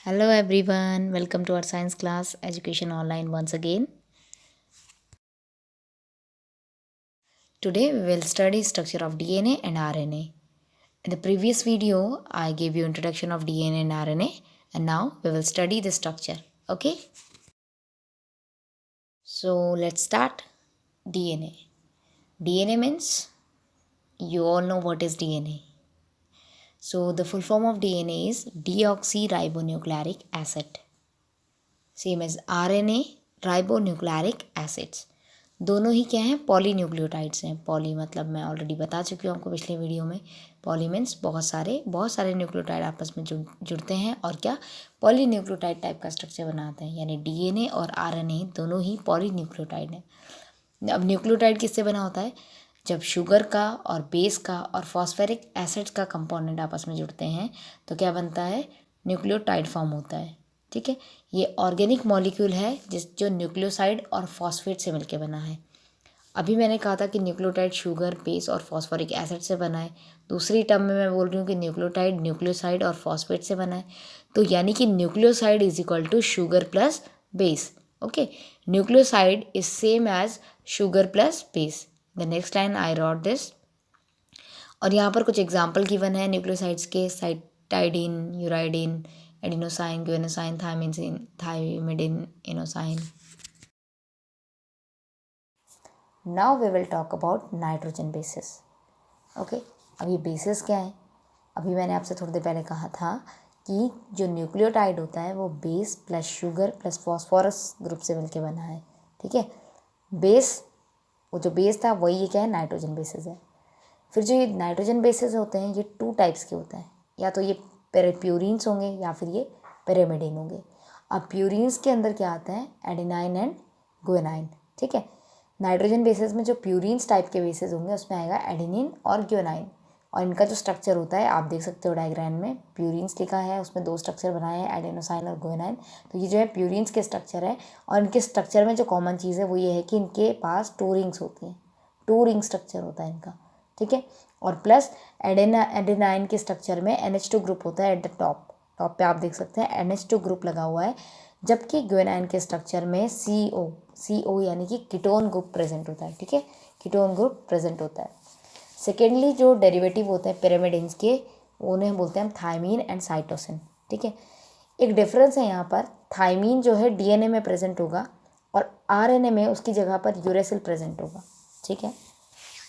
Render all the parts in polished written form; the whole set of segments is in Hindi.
Hello everyone, welcome to our science class education online once again. Today we will study structure of DNA and RNA. In the previous video I gave you introduction of DNA and RNA and now we will study the structure. Okay? So let's start. DNA. DNA means you all know what is DNA. So the full form of DNA is deoxyribonucleic acid. Same as RNA, ribonucleic acids दोनों ही क्या हैं, पॉलीन्यूक्लियोटाइड्स हैं. पॉली मतलब मैं ऑलरेडी बता चुकी हूँ आपको पिछले वीडियो में. पॉली मीन्स बहुत सारे न्यूक्लियोटाइड आपस में जुड़ते हैं और क्या पॉलीन्यूक्लियोटाइड टाइप का स्ट्रक्चर बनाते हैं. यानी डीएनए और आरएनए दोनों ही पॉलीन्यूक्लियोटाइड हैं. अब न्यूक्लियोटाइड किससे बना होता है? जब शुगर का और बेस का और फॉस्फेरिक एसिड्स का कंपोनेंट आपस में जुड़ते हैं तो क्या बनता है, न्यूक्लियोटाइड फॉर्म होता है. ठीक है, ये ऑर्गेनिक मॉलिक्यूल है जो न्यूक्लियोसाइड और फॉस्फेट से मिलकर बना है. अभी मैंने कहा था कि न्यूक्लियोटाइड शुगर बेस और फॉस्फोरिक एसिड से बना है. दूसरी टर्म में मैं बोल रही हूँ कि न्यूक्लियोटाइड न्यूक्लियोसाइड और फॉस्फेट से बना है. तो यानी कि nucleoside is equal to sugar plus base. Okay, nucleoside is same as sugar plus base. The next line I wrote this. और यहाँ पर कुछ एग्जाम्पल गिवन है न्यूक्लियोसाइड्स के. Cytidine, uridine, adenosine, guanosine, thymine, thymidine, inosine. Now we will talk about nitrogen bases. Okay, अब ये बेसिस क्या है? अभी मैंने आपसे थोड़ी देर पहले कहा था कि जो न्यूक्लियोटाइड होता है वो base plus sugar plus phosphorus group से मिलके बना है. ठीक है, बेस, वो जो बेस था वही ये क्या है, नाइट्रोजन बेसिस है. फिर जो ये नाइट्रोजन बेसिस होते हैं ये टू टाइप्स के होते हैं. या तो ये प्यूरिन्स होंगे या फिर ये पिरिमिडिन होंगे. अब प्यूरिन्स के अंदर क्या आता है, एडेनाइन एंड ग्वेनाइन. ठीक है, नाइट्रोजन बेसिस में जो प्यूरिन्स टाइप के बेसिस होंगे उसमें आएगा एडेनिन और ग्वेनाइन. और इनका जो स्ट्रक्चर होता है आप देख सकते हो डायग्राम में, प्यूरिन्स लिखा है उसमें दो स्ट्रक्चर बनाए हैं, एडेनोसाइन और ग्वेनाइन. तो ये जो है प्यूरिन्स के स्ट्रक्चर है. और इनके स्ट्रक्चर में जो कॉमन चीज़ है वो ये है कि इनके पास टू रिंग्स होती हैं. टू रिंग स्ट्रक्चर होता है इनका. ठीक है, और प्लस एडेनाइन के स्ट्रक्चर में NH2 ग्रुप होता है एट द टॉप. टॉप पे आप देख सकते हैं NH2 ग्रुप लगा हुआ है. जबकि ग्वेनाइन के स्ट्रक्चर में CO यानी कि कीटोन ग्रुप प्रेजेंट होता है. ठीक है, कीटोन ग्रुप प्रेजेंट होता है. सेकेंडली जो डेरिवेटिव होते हैं पिरामिडिन्स के उन्हें बोलते हैं थायमीन एंड साइटोसिन. ठीक है, एक डिफरेंस है यहाँ पर. थायमीन जो है DNA में प्रेजेंट होगा और RNA में उसकी जगह पर यूरेसिल प्रेजेंट होगा. ठीक है,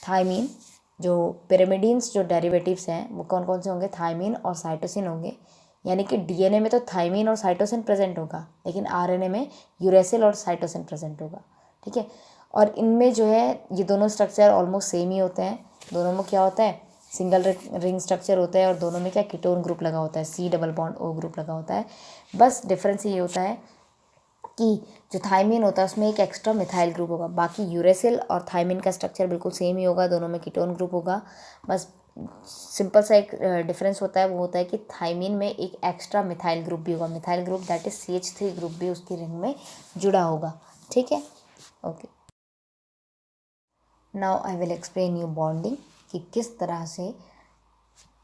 थायमीन जो पिरामिडिन्स जो डेरिवेटिव्स हैं वो कौन कौन से होंगे, थायमीन और साइटोसिन होंगे. यानी कि DNA में तो थायमीन और साइटोसिन प्रेजेंट होगा लेकिन RNA में यूरेसिल और साइटोसिन प्रेजेंट होगा. ठीक है, और इनमें जो है ये दोनों स्ट्रक्चर ऑलमोस्ट सेम ही होते हैं. दोनों में क्या होता है, सिंगल रिंग स्ट्रक्चर होता है और दोनों में क्या कीटोन ग्रुप लगा होता है, C+O ग्रुप लगा होता है. बस डिफरेंस ये होता है कि जो थायमीन होता है उसमें एक एक्स्ट्रा मिथाइल ग्रुप होगा. बाकी यूरेसिल और थायमीन का स्ट्रक्चर बिल्कुल सेम ही होगा, दोनों में कीटोन ग्रुप होगा. बस सिंपल सा एक डिफरेंस होता है, वो होता है कि थायमीन में एक एक्स्ट्रा मिथाइल ग्रुप भी होगा. Methyl group that is CH3 group भी उसकी रिंग में जुड़ा होगा. ठीक है, okay. Now I will explain you bonding, कि किस तरह से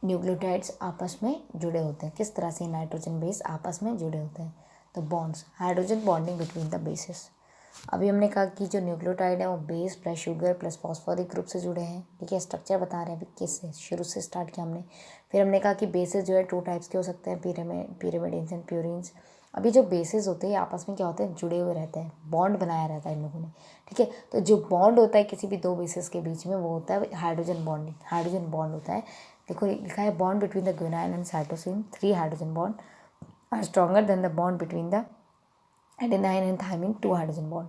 न्यूक्लियोटाइड्स आपस में जुड़े होते हैं, किस तरह से नाइट्रोजन बेस आपस में जुड़े होते हैं. तो bonds, hydrogen bonding between the basis. अभी हमने कहा कि जो न्यूक्लियोटाइड है वो base plus sugar plus phosphoric group से जुड़े हैं. ठीक है, स्ट्रक्चर बता रहे हैं अभी किससे, शुरू से स्टार्ट किया हमने. फिर हमने कहा कि बेसिस जो है टू टाइप्स के हो सकते हैं, पिरामिडिन्स एंड प्यूरिन्स. अभी जो बेसिस होते हैं आपस में क्या होते हैं, जुड़े हुए रहते हैं, बॉन्ड बनाया रहता है इन लोगों ने. ठीक है, तो जो बॉन्ड होता है किसी भी दो बेसिस के बीच में वो होता है हाइड्रोजन बॉन्डिंग. हाइड्रोजन बॉन्ड होता है. देखो लिखा है bond between the guanine and cytosine 3 hydrogen bond are stronger than the bond between the adenine and thymine 2 hydrogen bond.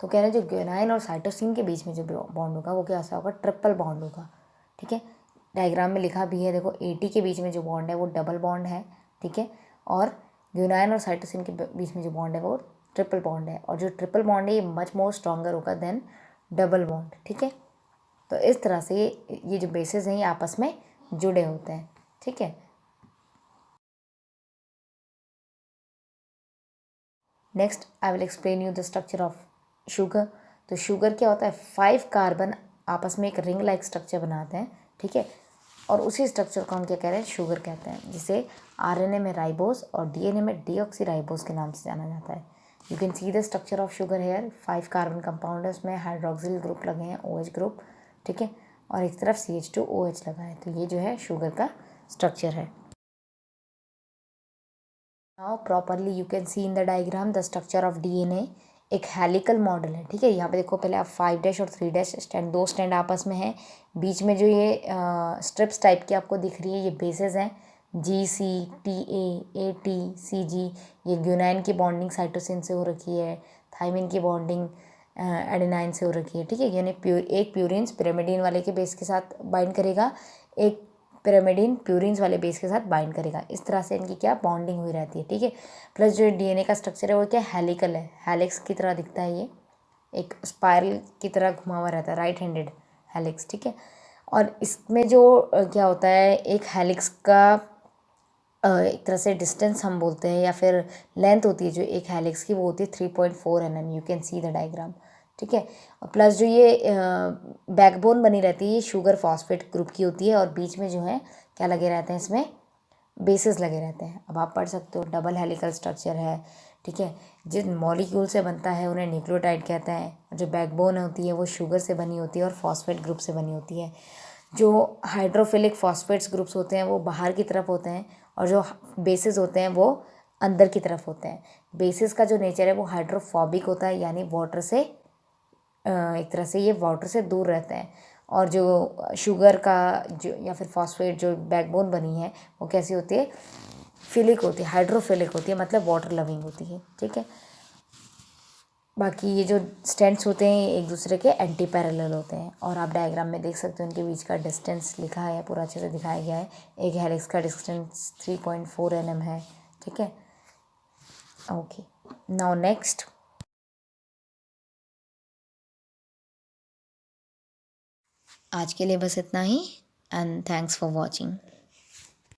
तो कह रहे हैं जो ग्वेनाइन और साइटोसिन के बीच में जो बॉन्ड होगा वो कैसा होगा, ट्रिपल बॉन्ड होगा. ठीक है, डायग्राम में लिखा भी है देखो, AT के बीच में जो बॉन्ड है वो डबल बॉन्ड है. ठीक है, और ग्वेनाइन और साइटोसिन के बीच में जो बॉन्ड है वो ट्रिपल बॉन्ड है. और जो ट्रिपल बॉन्ड है ये मच मोर स्ट्रॉन्गर होगा देन डबल बॉन्ड. ठीक है, तो इस तरह से ये जो बेसिस हैं ये आपस में जुड़े होते हैं. ठीक है, next I will explain you the structure of sugar. तो शुगर क्या होता है, 5 कार्बन आपस में एक रिंग लाइक स्ट्रक्चर बनाते हैं. ठीक है, और उसी स्ट्रक्चर को हम क्या कह रहे हैं, शुगर कहते हैं, जिसे आरएनए में राइबोस और डीएनए में डीऑक्सीराइबोस के नाम से जाना जाता है। You can see the structure of sugar here. 5 carbon compound है, उसमें हाइड्रोक्सिल ग्रुप लगे हैं, OH ग्रुप, ठीक है, और एक तरफ CH2OH लगा है। तो ये जो है शुगर का स्ट्रक्चर है। Now properly you can C in the diagram the structure of DNA. एक हेलिकल मॉडल है, ठीक है। यहाँ पे देखो, पहले आप 5' और 3' स्टैंड, 2 स्टैंड आपस में है, बीच में जो ये स्ट्रिप्स टाइप की आपको दिख रही है, ये बेसेस हैं, GC, TA, AT, CG। ये ग्यूनाइन की बॉन्डिंग साइटोसिन से हो रखी है, थाइमिन की बॉन्डिंग एडेनाइन से हो रखी है, ठीक है। यानी एक प्यूरिन्स पिरामिडीन वाले के बेस के साथ बाइंड करेगा, एक पिरामिडीन प्यूरिन्स वाले बेस के साथ बाइंड करेगा। इस तरह से इनकी क्या बॉन्डिंग हुई रहती है, ठीक है। प्लस जो डीएनए का स्ट्रक्चर है वो क्या हेलिकल है, हेलिक्स की तरह दिखता है, ये एक स्पाइरल की तरह घुमा हुआ रहता है, राइट हैंडेड हेलिक्स, ठीक है। और इसमें जो क्या होता है, एक हेलिक्स का एक तरह से डिस्टेंस हम बोलते हैं, या फिर लेंथ होती है जो एक हेलिक्स की, वो होती है 3.4 mm। You can see the diagram, ठीक है। और प्लस जो ये बैकबोन बनी रहती है, ये शुगर फॉस्फेट ग्रुप की होती है, और बीच में जो है क्या लगे रहते हैं, इसमें बेसिस लगे रहते हैं। अब आप पढ़ सकते हो, डबल हेलिकल स्ट्रक्चर है, ठीक है। जिन मॉलिक्यूल से बनता है उन्हें न्यूक्लियोटाइड कहते हैं। जो बैकबोन होती है वो शुगर से बनी होती है और फॉस्फेट ग्रुप से बनी होती है। जो हाइड्रोफिलिक फॉस्फेट्स ग्रुप्स होते हैं वो बाहर की तरफ होते हैं, और जो बेसिस होते हैं वो अंदर की तरफ होते हैं। बेसिस का जो नेचर है वो हाइड्रोफोबिक होता है, यानी वाटर से एक तरह से ये वाटर से दूर रहते हैं। और जो शुगर का जो या फिर फॉस्फेट जो बैकबोन बनी है वो कैसी होती है, फिलिक होती है, हाइड्रोफिलिक होती है, मतलब वाटर लविंग होती है, ठीक है। बाकी ये जो स्टैंड्स होते हैं एक दूसरे के एंटी पैरेलल होते हैं, और आप डायग्राम में देख सकते हो इनके बीच का डिस्टेंस लिखा है, पूरा अच्छे से दिखाया गया है। एक हेलिक्स का डिस्टेंस 3.4 mm है, ठीक है। Okay, now next. आज के लिए बस इतना ही, एंड थैंक्स फॉर वॉचिंग।